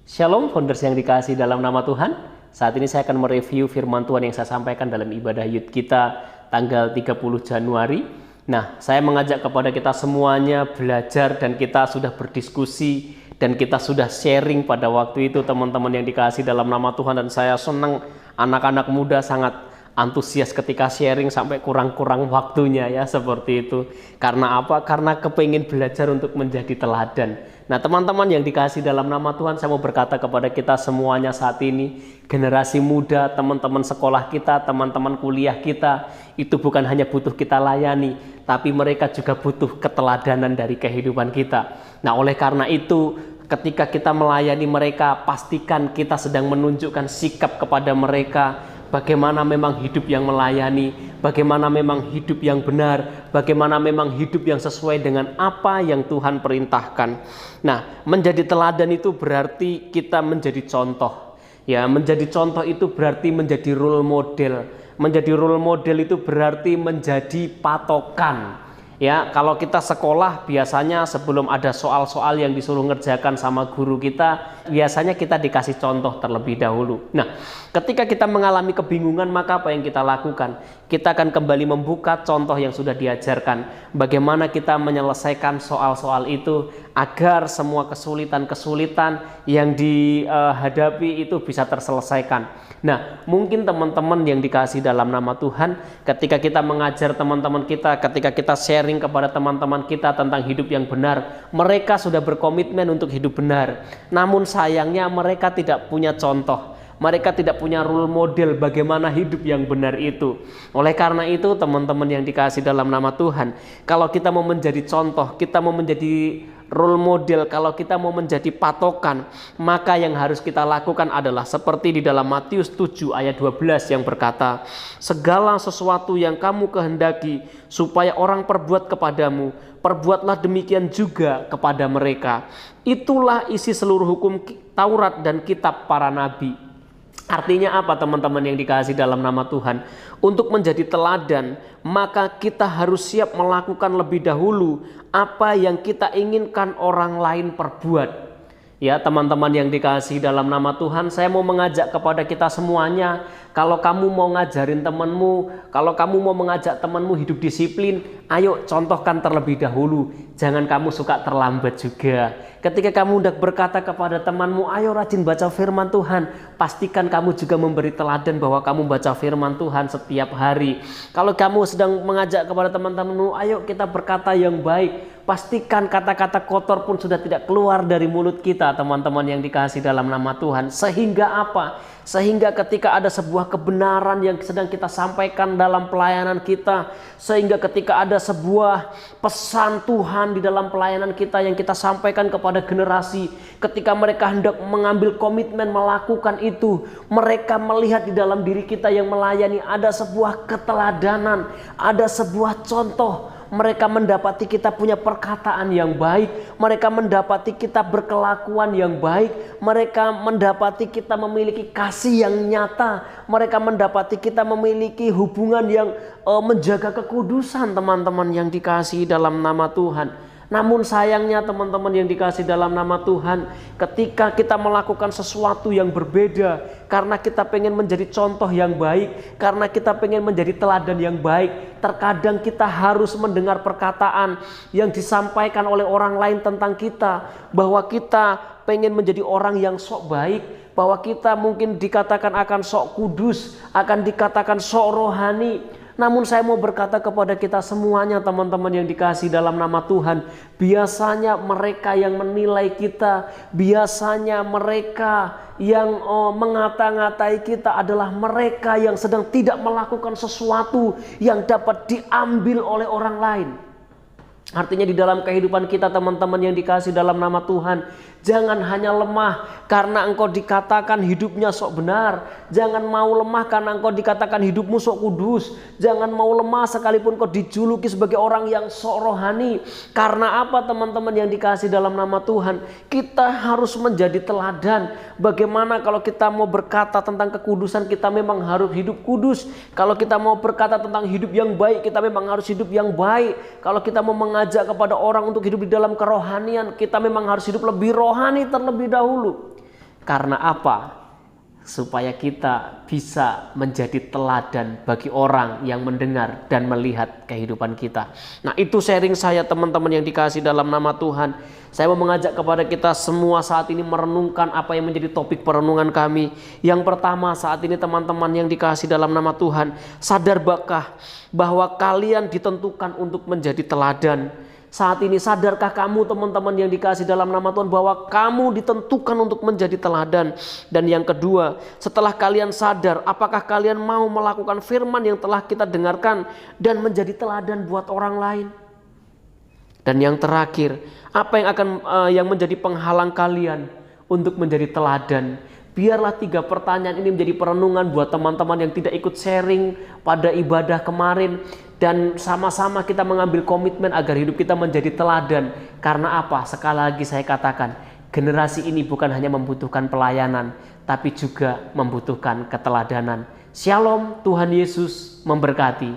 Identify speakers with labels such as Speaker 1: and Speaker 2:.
Speaker 1: Shalom, founders yang dikasih dalam nama Tuhan. Saat ini saya akan mereview firman Tuhan yang saya sampaikan dalam ibadah Yud kita tanggal 30 Januari. Nah, saya mengajak kepada kita semuanya belajar dan kita sudah berdiskusi dan kita sudah sharing pada waktu itu teman-teman yang dikasih dalam nama Tuhan. Dan saya senang anak-anak muda sangat antusias ketika sharing sampai kurang-kurang waktunya ya seperti itu. Karena apa? Karena kepingin belajar untuk menjadi teladan. Nah teman-teman yang dikasih dalam nama Tuhan, saya mau berkata kepada kita semuanya saat ini, generasi muda, teman-teman sekolah kita, teman-teman kuliah kita, itu bukan hanya butuh kita layani, tapi mereka juga butuh keteladanan dari kehidupan kita. Nah oleh karena itu, ketika kita melayani mereka, pastikan kita sedang menunjukkan sikap kepada mereka, bagaimana memang hidup yang melayani, bagaimana memang hidup yang benar, bagaimana memang hidup yang sesuai dengan apa yang Tuhan perintahkan. Nah, menjadi teladan itu berarti kita menjadi contoh. Ya, menjadi contoh itu berarti menjadi role model. Menjadi role model itu berarti menjadi patokan. Ya, kalau kita sekolah biasanya sebelum ada soal-soal yang disuruh ngerjakan sama guru kita, biasanya kita dikasih contoh terlebih dahulu. Nah, ketika kita mengalami kebingungan, maka apa yang kita lakukan? Kita akan kembali membuka contoh yang sudah diajarkan. Bagaimana kita menyelesaikan soal-soal itu agar semua kesulitan-kesulitan yang dihadapi itu bisa terselesaikan. Nah, mungkin teman-teman yang dikasih dalam nama Tuhan, ketika kita mengajar teman-teman kita, ketika kita sharing kepada teman-teman kita tentang hidup yang benar, mereka sudah berkomitmen untuk hidup benar. Namun sayangnya mereka tidak punya contoh. Mereka tidak punya role model bagaimana hidup yang benar itu. Oleh karena itu teman-teman yang dikasih dalam nama Tuhan, kalau kita mau menjadi contoh, kita mau menjadi role model, kalau kita mau menjadi patokan, maka yang harus kita lakukan adalah seperti di dalam Matius 7 ayat 12 yang berkata, segala sesuatu yang kamu kehendaki supaya orang perbuat kepadamu, perbuatlah demikian juga kepada mereka. Itulah isi seluruh hukum Taurat dan kitab para nabi. Artinya apa teman-teman yang dikasih dalam nama Tuhan? Untuk menjadi teladan, maka kita harus siap melakukan lebih dahulu apa yang kita inginkan orang lain perbuat. Ya teman-teman yang dikasih dalam nama Tuhan, saya mau mengajak kepada kita semuanya, kalau kamu mau ngajarin temanmu, kalau kamu mau mengajak temanmu hidup disiplin, ayo contohkan terlebih dahulu. Jangan kamu suka terlambat juga. Ketika kamu hendak berkata kepada temanmu, ayo rajin baca firman Tuhan, pastikan kamu juga memberi teladan bahwa kamu baca firman Tuhan setiap hari. Kalau kamu sedang mengajak kepada teman-temanmu, ayo kita berkata yang baik, pastikan kata-kata kotor pun sudah tidak keluar dari mulut kita, teman-teman yang dikasih dalam nama Tuhan. Sehingga apa? Sehingga ketika ada sebuah kebenaran yang sedang kita sampaikan dalam pelayanan kita, sehingga ketika ada sebuah pesan Tuhan di dalam pelayanan kita yang kita sampaikan kepada generasi, ketika mereka hendak mengambil komitmen melakukan itu, mereka melihat di dalam diri kita yang melayani ada sebuah keteladanan, ada sebuah contoh. Mereka mendapati kita punya perkataan yang baik, mereka mendapati kita berkelakuan yang baik, mereka mendapati kita memiliki kasih yang nyata, mereka mendapati kita memiliki hubungan yang menjaga kekudusan, teman-teman yang dikasihi dalam nama Tuhan. Namun sayangnya teman-teman yang dikasih dalam nama Tuhan, ketika kita melakukan sesuatu yang berbeda, karena kita pengen menjadi contoh yang baik, karena kita pengen menjadi teladan yang baik, terkadang kita harus mendengar perkataan yang disampaikan oleh orang lain tentang kita, bahwa kita pengen menjadi orang yang sok baik, bahwa kita mungkin dikatakan akan sok kudus, akan dikatakan sok rohani. Namun saya mau berkata kepada kita semuanya teman-teman yang dikasih dalam nama Tuhan, biasanya mereka yang menilai kita, biasanya mereka yang mengata-ngatai kita adalah mereka yang sedang tidak melakukan sesuatu yang dapat diambil oleh orang lain. Artinya di dalam kehidupan kita teman-teman yang dikasih dalam nama Tuhan, jangan hanya lemah karena engkau dikatakan hidupnya sok benar. Jangan mau lemah karena engkau dikatakan hidupmu sok kudus. Jangan mau lemah sekalipun kau dijuluki sebagai orang yang sok rohani. Karena apa teman-teman yang dikasih dalam nama Tuhan? Kita harus menjadi teladan. Bagaimana kalau kita mau berkata tentang kekudusan, kita memang harus hidup kudus. Kalau kita mau berkata tentang hidup yang baik, kita memang harus hidup yang baik. Kalau kita mau mengajak kepada orang untuk hidup di dalam kerohanian, kita memang harus hidup lebih rohani terlebih dahulu. Karena apa? Supaya kita bisa menjadi teladan bagi orang yang mendengar dan melihat kehidupan kita. Nah, itu sharing saya teman-teman yang dikasih dalam nama Tuhan. Saya mau mengajak kepada kita semua saat ini merenungkan apa yang menjadi topik perenungan kami. Yang pertama saat ini teman-teman yang dikasih dalam nama Tuhan, sadar bahwa kalian ditentukan untuk menjadi teladan. Saat ini sadarkah kamu teman-teman yang dikasih dalam nama Tuhan bahwa kamu ditentukan untuk menjadi teladan? Dan yang kedua, setelah kalian sadar, apakah kalian mau melakukan firman yang telah kita dengarkan dan menjadi teladan buat orang lain? Dan yang terakhir, apa yang menjadi penghalang kalian untuk menjadi teladan? Biarlah 3 pertanyaan ini menjadi perenungan buat teman-teman yang tidak ikut sharing pada ibadah kemarin. Dan sama-sama kita mengambil komitmen agar hidup kita menjadi teladan. Karena apa? Sekali lagi saya katakan, generasi ini bukan hanya membutuhkan pelayanan, tapi juga membutuhkan keteladanan. Shalom, Tuhan Yesus memberkati.